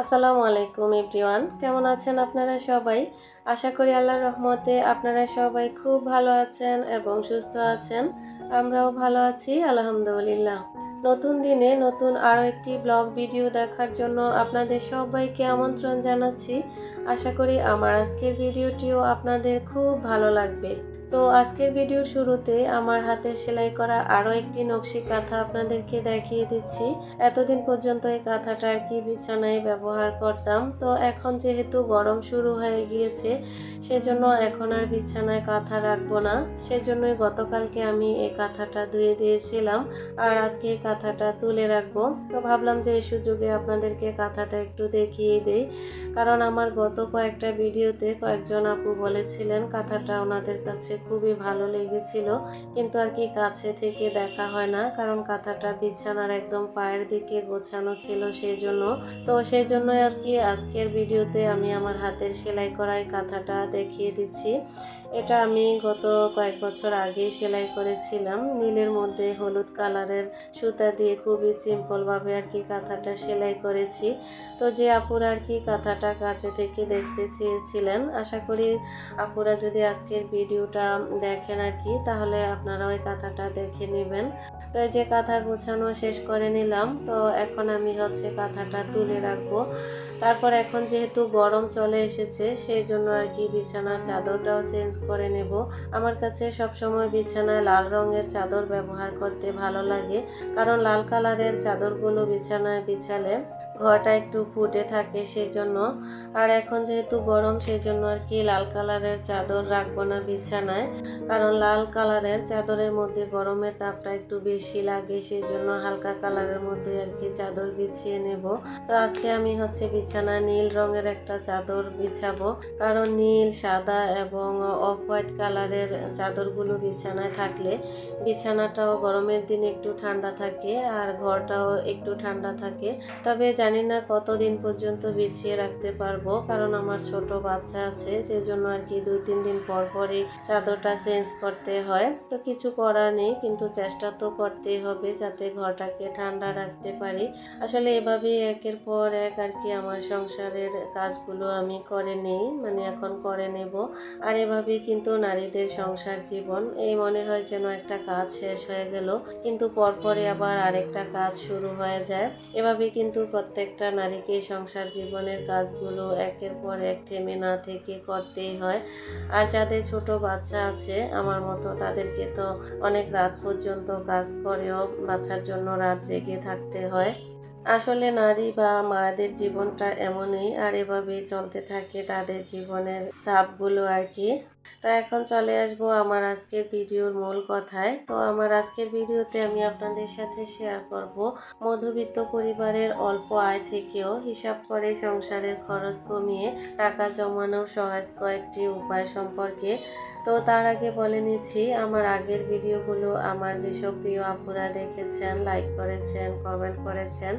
আসসালামু আলাইকুম এভরিওয়ান, কেমন আছেন আপনারা সবাই? আশা করি আল্লাহর রহমতে আপনারা সবাই খুব ভালো আছেন এবং সুস্থ আছেন। আমরাও ভালো আছি আলহামদুলিল্লাহ। নতুন দিনে নতুন আরও একটি ব্লগ ভিডিও দেখার জন্য আপনাদের সবাইকে আমন্ত্রণ জানাচ্ছি। আশা করি আমার আজকের ভিডিওটিও আপনাদের খুব ভালো লাগবে। তো আজকের ভিডিওর শুরুতে আমার হাতের সেলাই করা আরও একটি নকশি কাঁথা আপনাদেরকে দেখিয়ে দিচ্ছি। এতদিন পর্যন্ত এই কাঁথাটা আর কি বিছানায় ব্যবহার করতাম, তো এখন যেহেতু গরম শুরু হয়ে গিয়েছে সেজন্য এখন আর বিছানায় কাঁথা রাখবো না। সেজন্যই গতকালকে আমি এই কাঁথাটা ধুয়ে দিয়েছিলাম আর আজকে এই কাঁথাটা তুলে রাখবো। তো ভাবলাম যে এই সুযোগে আপনাদেরকে কাঁথাটা একটু দেখিয়ে দিই, কারণ আমার গত কয়েকটা ভিডিওতে কয়েকজন আপু বলেছিলেন কাঁথাটা ওনাদের কাছে খুবই ভালো লেগেছিল, কিন্তু আর কি কাছে থেকে দেখা হয় না, কারণ কাঁথাটা বিছানার একদম পায়ের দিকে গোছানো ছিল সেই জন্যই আর কি আজকের ভিডিওতে আমি আমার হাতের সেলাই করা এই কাঁথাটা দেখিয়ে দিচ্ছি। এটা আমি গত কয়েক বছর আগে সেলাই করেছিলাম, নীলের মধ্যে হলুদ কালারের সুতা দিয়ে খুবই সিম্পলভাবে আর কি কাঁথাটা সেলাই করেছি। তো যে আপুরা আর কি কাঁথাটা কাছে থেকে দেখতে চেয়েছিলেন, আশা করি আপুরা যদি আজকের ভিডিওটা দেখেন আর কি, তাহলে আপনারা ওই কাঁথাটা দেখে নেবেন। তো এই যে কাঁথা গোছানো শেষ করে নিলাম, তো এখন আমি কাঁথাটা তুলে রাখবো। তারপর এখন যেহেতু গরম চলে এসেছে সেই জন্য আর কি বিছানার চাদরটাও চেঞ্জ করে নেব। আমার কাছে সবসময় বিছানায় লাল রঙের চাদর ব্যবহার করতে ভালো লাগে, কারণ লাল কালারের চাদরগুলো বিছানায় বিছালে ঘরটা একটু ফুটে থাকে সেজন্য। আর এখন যেহেতু গরম সেই জন্য আর কি লাল কালারের চাদর রাখবো না বিছানায়, কারণ লাল কালারের চাদরের মধ্যে গরমের তাপটা একটু বেশি লাগে, সেই জন্য হালকা কালারের মধ্যে আর কি চাদর বিছিয়ে নেব। তো আজকে আমি বিছানায় নীল রঙের একটা চাদর বিছাবো, কারণ নীল, সাদা এবং অফ হোয়াইট কালারের চাদরগুলো বিছানায় থাকলে বিছানাটাও গরমের দিনে একটু ঠান্ডা থাকে আর ঘরটাও একটু ঠান্ডা থাকে। তবে জানি না কতদিন পর্যন্ত বিছিয়ে রাখতে পারবো, কারণ আমার ছোট বাচ্চা আছে, যে জন্য আর কি 2-3 দিন পর পরই চাদরটা চেঞ্জ করতে হয়। তো কিছু করার নেই, কিন্তু চেষ্টা তো করতেই হবে যাতে ঘরটাকে ঠান্ডা রাখতে পারি। আসলে এভাবেই একের পর এক আর কি আমার সংসারের কাজগুলো আমি করে নেই, এখন করে নেব। আর এভাবেই কিন্তু নারীদের সংসার জীবন, এই মনে হয় যেন একটা কাজ শেষ হয়ে গেল, কিন্তু পরপরে আবার আরেকটা কাজ শুরু হয়ে যায়। এভাবেই কিন্তু প্রত্যেকটা নারীকে সংসার জীবনের কাজগুলো একের পর এক থেমে না থেকে করতেই হয়। আর যাদের ছোট বাচ্চা আছে আমার মতো, তাদেরকে তো অনেক রাত পর্যন্ত কাজ করেও বাচ্চার জন্য রাত জেগে থাকতে হয়। আসলে নারী বা মায়েদের জীবনটা এমনই, আর এভাবেই চলতে থাকে তাদের জীবনের ধাপগুলো আর কি। তা এখন চলে আসবো আমার আজকের ভিডিওর মূল কথায়। তো আমার আজকের ভিডিওতে আমি আপনাদের সাথে শেয়ার করব মধ্যবিত্ত পরিবারের অল্প আয় থেকেও হিসাব করে সংসারের খরচ কমিয়ে টাকা জমানোর সহজ কয়েকটি উপায় সম্পর্কে। তো তার আগে বলে নিচ্ছি, আমার আগের ভিডিওগুলো আমার যেসব প্রিয় আপুরা দেখেছেন, লাইক করেছেন, কমেন্ট করেছেন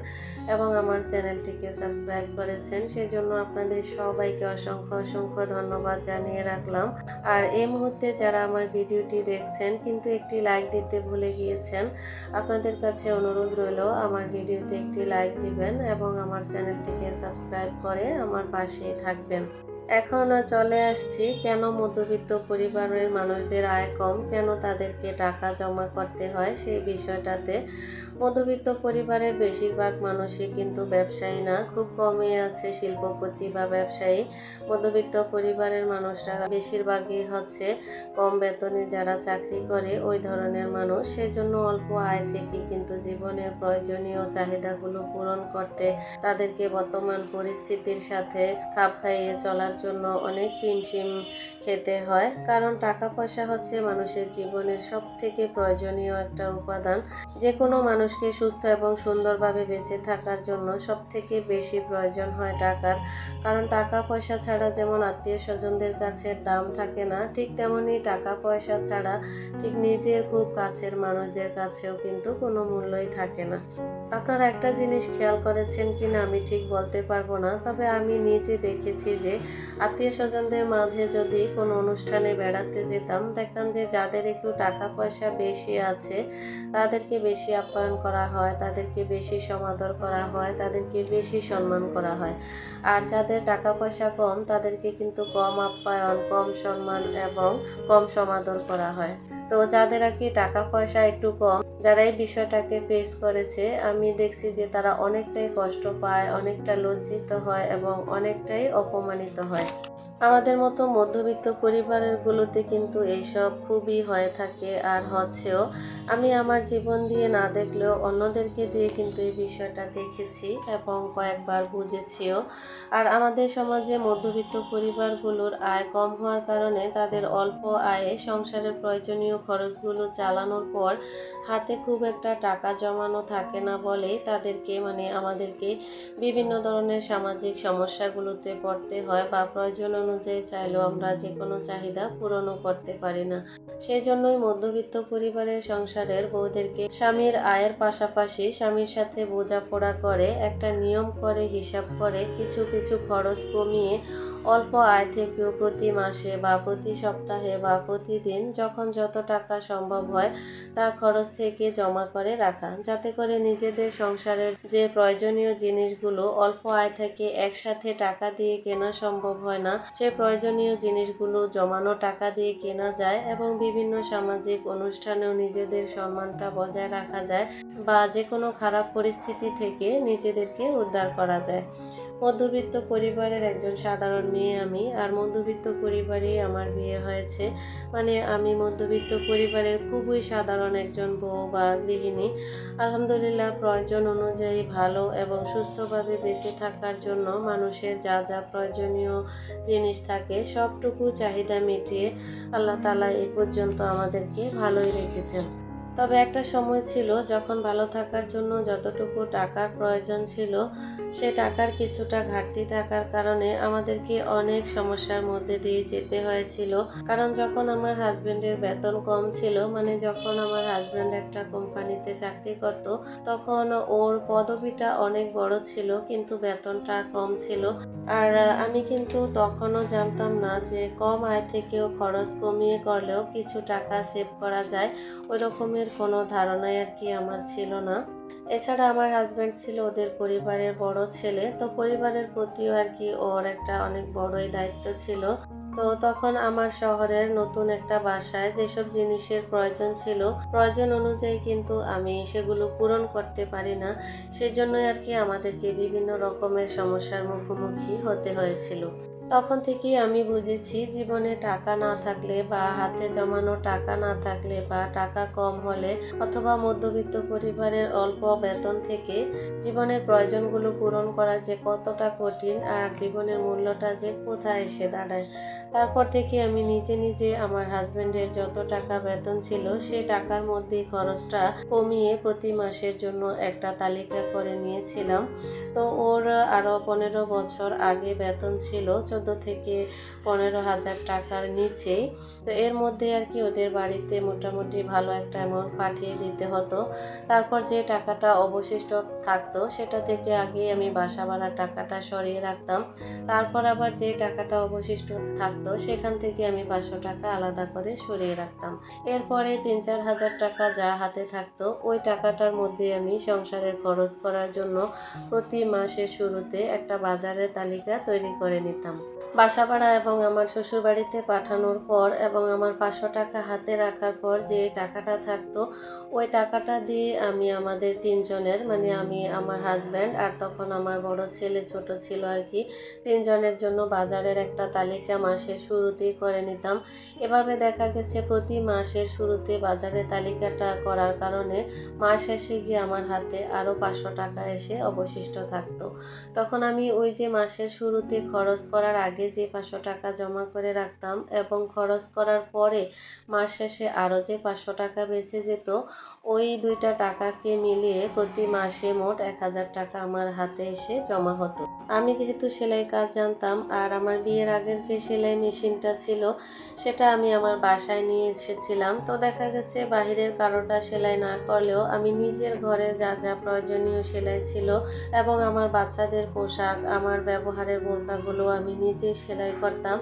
এবং আমার চ্যানেলটিকে সাবস্ক্রাইব করেছেন, সেজন্য আপনাদের সবাইকে অসংখ্য অসংখ্য ধন্যবাদ জানিয়ে রাখলাম। আর এই মুহূর্তে যারা আমার ভিডিওটি দেখছেন কিন্তু একটি লাইক দিতে ভুলে গিয়েছেন, আপনাদের কাছে অনুরোধ রইল আমার ভিডিওতে একটি লাইক দিবেন এবং আমার চ্যানেলটিকে সাবস্ক্রাইব করে আমার পাশেই থাকবেন। এখন চলে আসছি কেন মধ্যবিত্ত পরিবারের মানুষদের আয় কম, কেন তাদেরকে টাকা জমা করতে হয় সেই বিষয়টাতে। মধ্যবিত্ত পরিবারের বেশিরভাগ মানুষই কিন্তু ব্যবসায়ী না, খুব কমই আছে শিল্পপতি বা ব্যবসায়ী। মধ্যবিত্ত পরিবারের মানুষরা বেশিরভাগই কম বেতনে যারা চাকরি করে ওই ধরনের মানুষ, সেজন্য অল্প আয় থেকে কিন্তু জীবনের প্রয়োজনীয় চাহিদাগুলো পূরণ করতে তাদেরকে বর্তমান পরিস্থিতির সাথে খাপ খাইয়ে চলার জন্য অনেক হিমশিম খেতে হয়। কারণ টাকা পয়সা মানুষের জীবনের সব থেকে প্রয়োজনীয় একটা উপাদান। যে কোনো মানুষকে সুস্থ এবং সুন্দরভাবে বেঁচে থাকার জন্য সব থেকে বেশি প্রয়োজন হয় টাকার। কারণ টাকা পয়সা ছাড়া যেমন আত্মীয় স্বজনদের কাছে দাম থাকে না, ঠিক তেমনি টাকা পয়সা ছাড়া ঠিক নিজের খুব কাছের মানুষদের কাছেও কিন্তু কোনো মূল্যই থাকে না। আপনারা একটা জিনিস খেয়াল করেছেন কিনা আমি ঠিক বলতে পারবো না, তবে আমি নিজে দেখেছি যে আত্মীয় স্বজনদের মাঝে যদি কোনো অনুষ্ঠানে বেড়াতে যেতাম, দেখতাম যে যাদের একটু টাকা পয়সা বেশি আছে তাদেরকে বেশি আপ্যায়ন করা হয়, তাদেরকে বেশি সমাদর করা হয়, তাদেরকে বেশি সম্মান করা হয়। আর যাদের টাকা পয়সা কম তাদেরকে কিন্তু কম আপ্যায়ন, কম সম্মান এবং কম সমাদর করা হয়। তো যাদের আর কি টাকা পয়সা একটু কম, যারা এই বিষয়টাকে ফেস করেছে, আমি দেখছি যে তারা অনেকটাই কষ্ট পায়, অনেকটা লজ্জিত হয় এবং অনেকটাই অপমানিত হয়। আমাদের মতো মধ্যবিত্ত পরিবারের গুলোতে কিন্তু এইসব খুবই হয়ে থাকে আর হচ্ছেও। আমি আমার জীবন দিয়ে না দেখলেও অন্যদেরকে দিয়ে কিন্তু এই বিষয়টা দেখেছি এবং কয়েকবার বুঝেছিও। আর আমাদের সমাজে মধ্যবিত্ত পরিবারগুলোর আয় কম হওয়ার কারণে তাদের অল্প আয়ে সংসারের প্রয়োজনীয় খরচগুলো চালানোর পর হাতে খুব একটা টাকা জমানো থাকে না বলেই তাদেরকে আমাদেরকে বিভিন্ন ধরনের সামাজিক সমস্যাগুলোতে পড়তে হয় বা প্রয়োজন অনুযায়ী চাইলেও আমরা যে কোনো চাহিদা পূরণও করতে পারি না। সেই জন্যই মধ্যবিত্ত পরিবারের সংসারের বউদেরকে স্বামীর আয়ের পাশাপাশি স্বামীর সাথে বোঝাপড়া করে, একটা নিয়ম করে, হিসাব করে, কিছু কিছু খরচ কমিয়ে অল্প আয় থেকেও প্রতি মাসে বা প্রতি সপ্তাহে বা প্রতিদিন যখন যত টাকা সম্ভব হয় তা খরচ থেকে জমা করে রাখা, যাতে করে নিজেদের সংসারের যে প্রয়োজনীয় জিনিসগুলো অল্প আয় থেকে একসাথে টাকা দিয়ে কেনা সম্ভব হয় না, সে প্রয়োজনীয় জিনিসগুলো জমানো টাকা দিয়ে কেনা যায় এবং বিভিন্ন সামাজিক অনুষ্ঠানেও নিজেদের সম্মানটা বজায় রাখা যায় বা যে কোনো খারাপ পরিস্থিতি থেকে নিজেদেরকে উদ্ধার করা যায়। মধ্যবিত্ত পরিবারের একজন সাধারণ মেয়ে আমি, আর মধ্যবিত্ত পরিবারেই আমার বিয়ে হয়েছে। আমি মধ্যবিত্ত পরিবারের খুবই সাধারণ একজন বউ বা গৃহিণী। আলহামদুলিল্লাহ, প্রয়োজন অনুযায়ী ভালো এবং সুস্থভাবে বেঁচে থাকার জন্য মানুষের যা যা প্রয়োজনীয় জিনিস থাকে সবটুকু চাহিদা মিটিয়ে আল্লাহ তাআলা এই পর্যন্ত আমাদেরকে ভালোই রেখেছেন। তবে একটা সময় ছিল যখন ভালো থাকার জন্য যতটুকু টাকার প্রয়োজন ছিল সে টাকার কিছুটা ঘাটতি থাকার কারণে আমাদেরকে অনেক সমস্যার মধ্যে দিয়ে যেতে হয়েছিল। কারণ যখন আমার হাজবেন্ডের বেতন কম ছিল, যখন আমার হাজবেন্ড একটা কোম্পানিতে চাকরি করত, তখন ওর পদবিটা অনেক বড় ছিল কিন্তু বেতনটা কম ছিল। আর আমি কিন্তু তখনও জানতাম না যে কম আয় থেকেও খরচ কমিয়ে করলেও কিছু টাকা সেভ করা যায়। ওই রকমের কোনো ধারণাই আর কি আমার ছিল না। এছাড়া আমার হাজব্যান্ড ছিল ওদের পরিবারের বড় ছেলে, তো পরিবারের প্রতিও আর কি ওর একটা অনেক বড়ই দায়িত্ব ছিল। তো তখন আমার শহরের নতুন একটা বাসায় যেসব জিনিসের প্রয়োজন ছিল, প্রয়োজন অনুযায়ী কিন্তু আমি সেগুলো পূরণ করতে পারি না। সেজন্যই আর কি আমাদেরকে বিভিন্ন রকমের সমস্যার মুখোমুখি হতে হয়েছিল। তখন থেকেই আমি বুঝেছি জীবনে টাকা না থাকলে বা হাতে জমানো টাকা না থাকলে বা টাকা কম হলে অথবা মধ্যবিত্ত পরিবারের অল্প বেতন থেকে জীবনের প্রয়োজনগুলো পূরণ করা যে কতটা কঠিন আর জীবনের মূল্যটা যে কোথায় এসে দাঁড়ায়। তারপর থেকে আমি নিজে নিজে আমার হাজবেন্ডের যত টাকা বেতন ছিল সেই টাকার মধ্যে খরচটা কমিয়ে প্রতি মাসের জন্য একটা তালিকা করে নিয়েছিলাম। তো ওর আরও 15 বছর আগে বেতন ছিল 14 থেকে 15,000 টাকার নিচেই। তো এর মধ্যে আর কি ওদের বাড়িতে মোটামুটি ভালো একটা অ্যামাউন্ট পাঠিয়ে দিতে হতো। তারপর যে টাকাটা অবশিষ্ট থাকতো সেটা থেকে আগেই আমি বাসা ভাড়ার টাকাটা সরিয়ে রাখতাম। তারপর আবার যে টাকাটা অবশিষ্ট থাকতো সেখান থেকে আমি 500 টাকা আলাদা করে সরিয়ে রাখতাম। এরপরে 3-4 হাজার টাকা যা হাতে থাকতো ওই টাকাটার মধ্যে আমি সংসারের খরচ করার জন্য প্রতি মাসের শুরুতে একটা বাজারের তালিকা তৈরি করে নিতাম। বাসা ভাড়া এবং আমার শ্বশুরবাড়িতে পাঠানোর পর এবং আমার 500 টাকা হাতে রাখার পর যে টাকাটা থাকতো ওই টাকাটা দিয়ে আমি আমাদের তিনজনের, আমি, আমার হাজব্যান্ড আর তখন আমার বড় ছেলে ছোট ছিল আর কি, তিনজনের জন্য বাজারের একটা তালিকা মাসের শুরুতেই করে নিতাম। এভাবে দেখা গেছে প্রতি মাসের শুরুতে বাজারের তালিকাটা করার কারণে মাস শেষে গিয়ে আমার হাতে আরও 500 টাকা এসে অবশিষ্ট থাকতো। তখন আমি ওই যে মাসের শুরুতে খরচ করার আগে যে 500 টাকা জমা করে রাখতাম এবং খরচ করার পরে মাস শেষে আরও যে 500 টাকা বেঁচে যেত, ওই দুইটা টাকাকে মিলিয়ে প্রতি মাসে মোট 1000 টাকা আমার হাতে এসে জমা হতো। আমি যেহেতু সেলাই কাজ জানতাম আর আমার বিয়ের আগের যে সেলাই মেশিনটা ছিল সেটা আমি আমার বাসায় নিয়ে এসেছিলাম। তো দেখা গেছে বাহিরের কারোটা সেলাই না করলেও আমি নিজের ঘরের যা যা প্রয়োজনীয় সেলাই ছিল এবং আমার বাচ্চাদের পোশাক, আমার ব্যবহারের বোরকাগুলো আমি নিজে নিজেই সেলাই করতাম।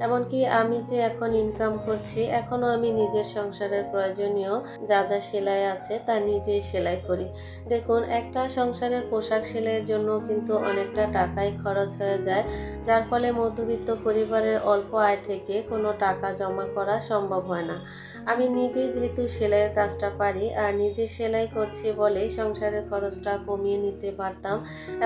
এমনকি আমি যে এখন ইনকাম করছি, এখনও আমি নিজের সংসারের প্রয়োজনীয় যা যা সেলাই আছে তা নিজেই সেলাই করি। দেখুন, একটা সংসারের পোশাক সেলাইয়ের জন্য কিন্তু অনেকটা টাকাই খরচ হয়ে যায়, যার ফলে মধ্যবিত্ত পরিবারের অল্প আয় থেকে কোনো টাকা জমা করা সম্ভব হয় না। আমি নিজেই যেহেতু সেলাইয়ের কাজটা পারি আর নিজে সেলাই করছি বলেই সংসারের খরচটা কমিয়ে নিতে পারতাম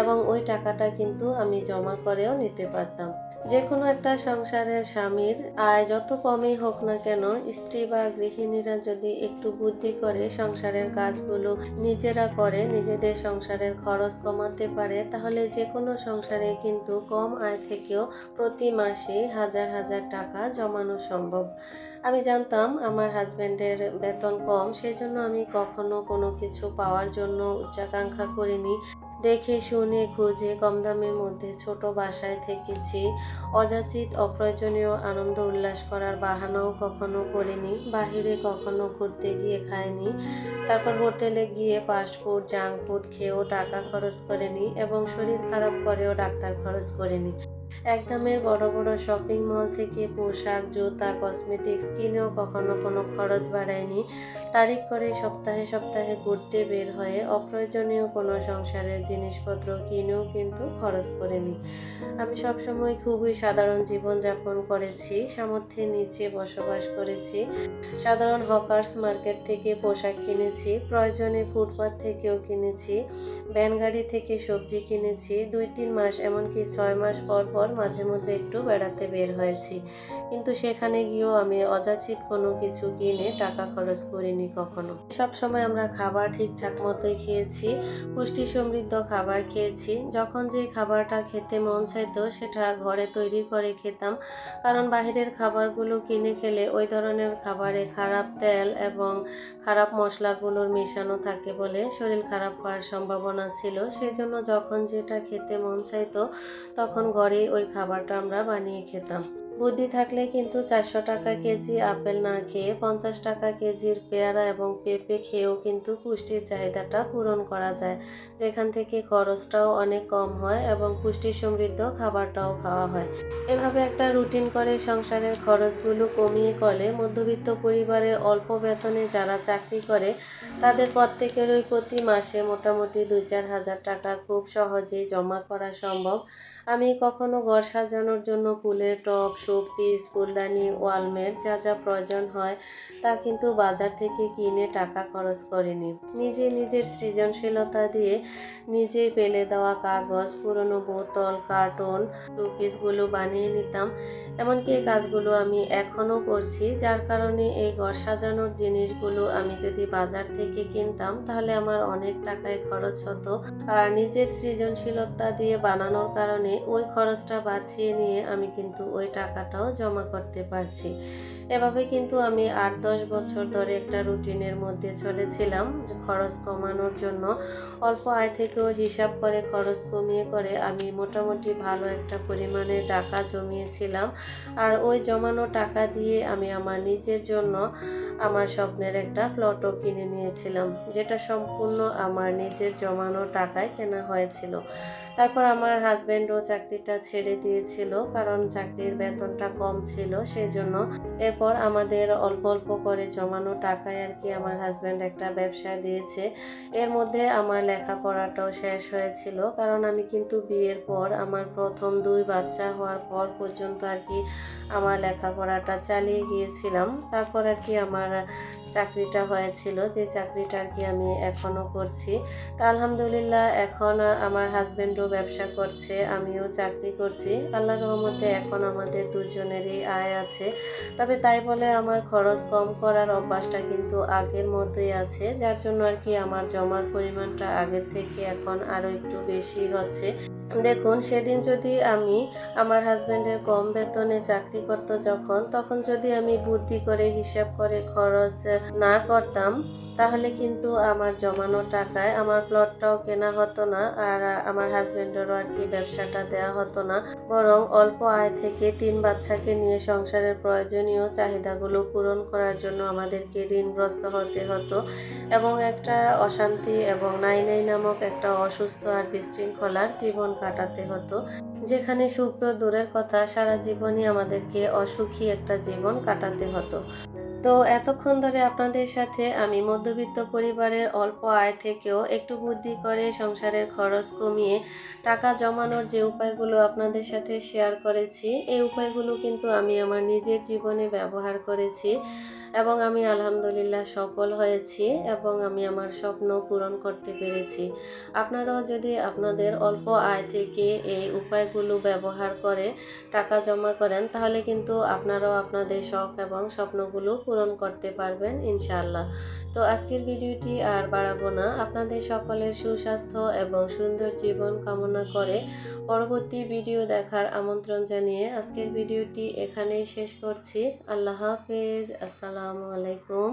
এবং ওই টাকাটা কিন্তু আমি জমা করেও নিতে পারতাম। যেকোনো একটা সংসারের স্বামীর আয় যত কমই হোক না কেন, স্ত্রী বা গৃহিণীরা যদি একটু বুদ্ধি করে সংসারের কাজগুলো নিজেরা করে নিজেদের সংসারের খরচ কমাতে পারে, তাহলে যেকোনো সংসারে কিন্তু কম আয় থেকেও প্রতি মাসে হাজার হাজার টাকা জমানো সম্ভব। আমি জানতাম আমার হাজবেন্ডের বেতন কম, সেজন্য আমি কখনো কোনো কিছু পাওয়ার জন্য উচ্চাকাঙ্ক্ষা করিনি। দেখে শুনে খুঁজে কম দামের মধ্যে ছোট বাসায় থেকেছি। অযাচিত অপ্রয়োজনীয় আনন্দ উল্লাস করার বাহানাও কখনো করিনি। বাহিরে কখনো ঘুরতে গিয়ে খাইনি। তারপর হোটেলে গিয়ে ফাস্টফুড জাঙ্ক ফুড খেয়েও টাকা খরচ করিনি এবং শরীর খারাপ করেও ডাক্তার খরচ করিনি। একদমের বড় বড় শপিং মল থেকে পোশাক জুতা কসমেটিক্স কিনেও কখনো কোনো খরচ বাড়ায়নি। তারিখ করে সপ্তাহে সপ্তাহে ঘুরতে বের হয়ে অপ্রয়োজনীয় কোনো সংসারের জিনিসপত্র কিনেও কিন্তু খরচ করিনি। আমি সবসময় খুবই সাধারণ জীবনযাপন করেছি, সামর্থ্যের নিচে বসবাস করেছি। সাধারণ হকার্স মার্কেট থেকে পোশাক কিনেছি, প্রয়োজনে ফুটপাত থেকেও কিনেছি, ভ্যানগাড়ি থেকে সবজি কিনেছি, ২-৩ মাস এমনকি ৬ মাস পর পর মাঝে মধ্যে একটু বেড়াতে বের হয়েছি। কিন্তু সেখানে গিয়েও আমি অযাচিত কোনো কিছু কিনে টাকা খরচ করিনি কখনো। সবসময় আমরা খাবার ঠিকঠাক মতোই খেয়েছি, পুষ্টি সমৃদ্ধ খাবার খেয়েছি। যখন যে খাবারটা খেতে মন চাইতো সেটা ঘরে তৈরি করে খেতাম, কারণ বাহিরের খাবারগুলো কিনে খেলে ওই ধরনের খাবারে খারাপ তেল এবং খারাপ মশলাগুলোর মেশানো থাকে বলে শরীর খারাপ হওয়ার সম্ভাবনা ছিল। সেজন্য যখন যেটা খেতে মন চাইতো তখন ঘরেই ওই খাবারটা আমরা বানিয়ে খেতাম। বুদ্ধি থাকলে কিন্তু ৪০০ টাকা কেজি আপেল না খেয়ে ৫০ টাকা কেজির পেয়ারা এবং পেঁপে খেয়েও কিন্তু পুষ্টির চাহিদাটা পূরণ করা যায়, যেখান থেকে খরচটাও অনেক কম হয় এবং পুষ্টি সমৃদ্ধ খাবারটাও খাওয়া হয়। এভাবে একটা রুটিন করে সংসারের খরচগুলো কমিয়ে করলে মধ্যবিত্ত পরিবারের অল্প বেতনে যারা চাকরি করে তাদের প্রত্যেকেরই প্রতি মাসে মোটামুটি ২-৪ হাজার টাকা খুব সহজেই জমা করা সম্ভব। আমি কখনো ঘর সাজানোর জন্য ফুলের টব শোপিস ফুলদানি ওয়ালমেট যা যা প্রয়োজন হয় তা কিন্তু বাজার থেকে কিনে টাকা খরচ করিনি। নিজের সৃজনশীলতা দিয়ে নিজেই ফেলে দেওয়া কাগজ পুরনো বোতল কার্টুন শোপিসগুলো বানিয়ে নিতাম। এমনকি এই কাজগুলো আমি এখনও করছি, যার কারণে এই ঘর সাজানোর জিনিসগুলো আমি যদি বাজার থেকে কিনতাম তাহলে আমার অনেক টাকায় খরচ হতো। আর নিজের সৃজনশীলতা দিয়ে বানানোর কারণে ওই খরচটা বাঁচিয়ে নিয়ে আমি কিন্তু ওই টাকাটাও জমা করতে পারছি। এভাবে কিন্তু আমি ৮-১০ বছর ধরে একটা রুটিনের মধ্যে চলেছিলাম যে খরচ কমানোর জন্য। অল্প আয় থেকেও হিসাব করে খরচ কমিয়ে করে আমি মোটামুটি ভালো একটা পরিমাণে টাকা জমিয়েছিলাম। আর ওই জমানো টাকা দিয়ে আমি আমার নিজের জন্য আমার স্বপ্নের একটা প্লটও কিনে নিয়েছিলাম, যেটা সম্পূর্ণ আমার নিজের জমানো টাকায় কেনা হয়েছিল। তারপর আমার হাজব্যান্ডও চাকরিটা ছেড়ে দিয়েছিল, কারণ চাকরির বেতনটা কম ছিল সেজন্য। এরপর আমাদের অল্প অল্প করে জমানো টাকায় আর কি আমার হাজব্যান্ড একটা ব্যবসা দিয়েছে। এর মধ্যে আমার লেখাপড়াটাও শেষ হয়েছিল, কারণ আমি কিন্তু বিয়ের পর আমার প্রথম ২ বাচ্চা হওয়ার পর পর্যন্ত আর কি আমার লেখাপড়াটা চালিয়ে গিয়েছিলাম। তারপর আর কি আমার চাকরিটা হয়েছিল, যে চাকরিটা আর কি আমি এখনও করছি। তা আলহামদুলিল্লাহ এখন আমার হাজব্যান্ডও ব্যবসা করছে, আমিও চাকরি করছি। আল্লাহর রহমতে এখন আমাদের দুজনেরই আয় আছে। তবে তাই বলে আমার খরচ কম করার অভ্যাসটা কিন্তু আগের মতোই আছে, যার জন্য আর কি আমার জমার পরিমাণটা আগের থেকে এখন আরও একটু বেশি হচ্ছে। দেখুন, সেদিন যদি আমি আমার হাজব্যান্ডের কম বেতনে চাকরি করতো তখন যদি আমি বুদ্ধি করে হিসাব করে খরচ না করতাম তাহলে কিন্তু আমার জমানো টাকায় আমার প্লটটাও কেনা হতো না, আর আমার হাজব্যান্ডেরও আর কি ব্যবসাটা দেওয়া হতো না। বরং অল্প আয় থেকে ৩ বাচ্চাকে নিয়ে সংসারের প্রয়োজনীয় চাহিদাগুলো পূরণ করার জন্য আমাদেরকে ঋণগ্রস্ত হতে হতো এবং একটা অশান্তি এবং নাই নামক একটা অসুস্থ আর বিশৃঙ্খলার জীবন কাটাতে হতো। যেখানে সুখ তো দূরের কথা, সারা জীবনই আমাদেরকে অসুখী একটা জীবন কাটাতে হতো। তো এতক্ষণ ধরে আপনাদের সাথে আমি মধ্যবিত্ত পরিবারের অল্প আয় থেকেও একটু বুদ্ধি করে সংসারের খরচ কমিয়ে টাকা জমানোর যে উপায়গুলো আপনাদের সাথে শেয়ার করেছি, এই উপায়গুলো কিন্তু আমি আমার নিজের জীবনে ব্যবহার করেছি এবং আমি আলহামদুলিল্লাহ সফল হয়েছি এবং আমি আমার স্বপ্ন পূরণ করতে পেরেছি। আপনারাও যদি আপনাদের অল্প আয় থেকে এই উপায়গুলো ব্যবহার করে টাকা জমা করেন, তাহলে কিন্তু আপনারাও আপনাদের শখ এবং স্বপ্নগুলো পূরণ করতে পারবেন ইনশাআল্লাহ। তো আজকের ভিডিওটি আর বাড়াবো না, আপনাদের সকলের সুস্বাস্থ্য এবং সুন্দর জীবন কামনা করে পরবর্তী ভিডিও দেখার আমন্ত্রণ জানিয়ে আজকের ভিডিওটি এখানেই শেষ করছি। আল্লাহ হাফেজ। আসসালামু আলাইকুম।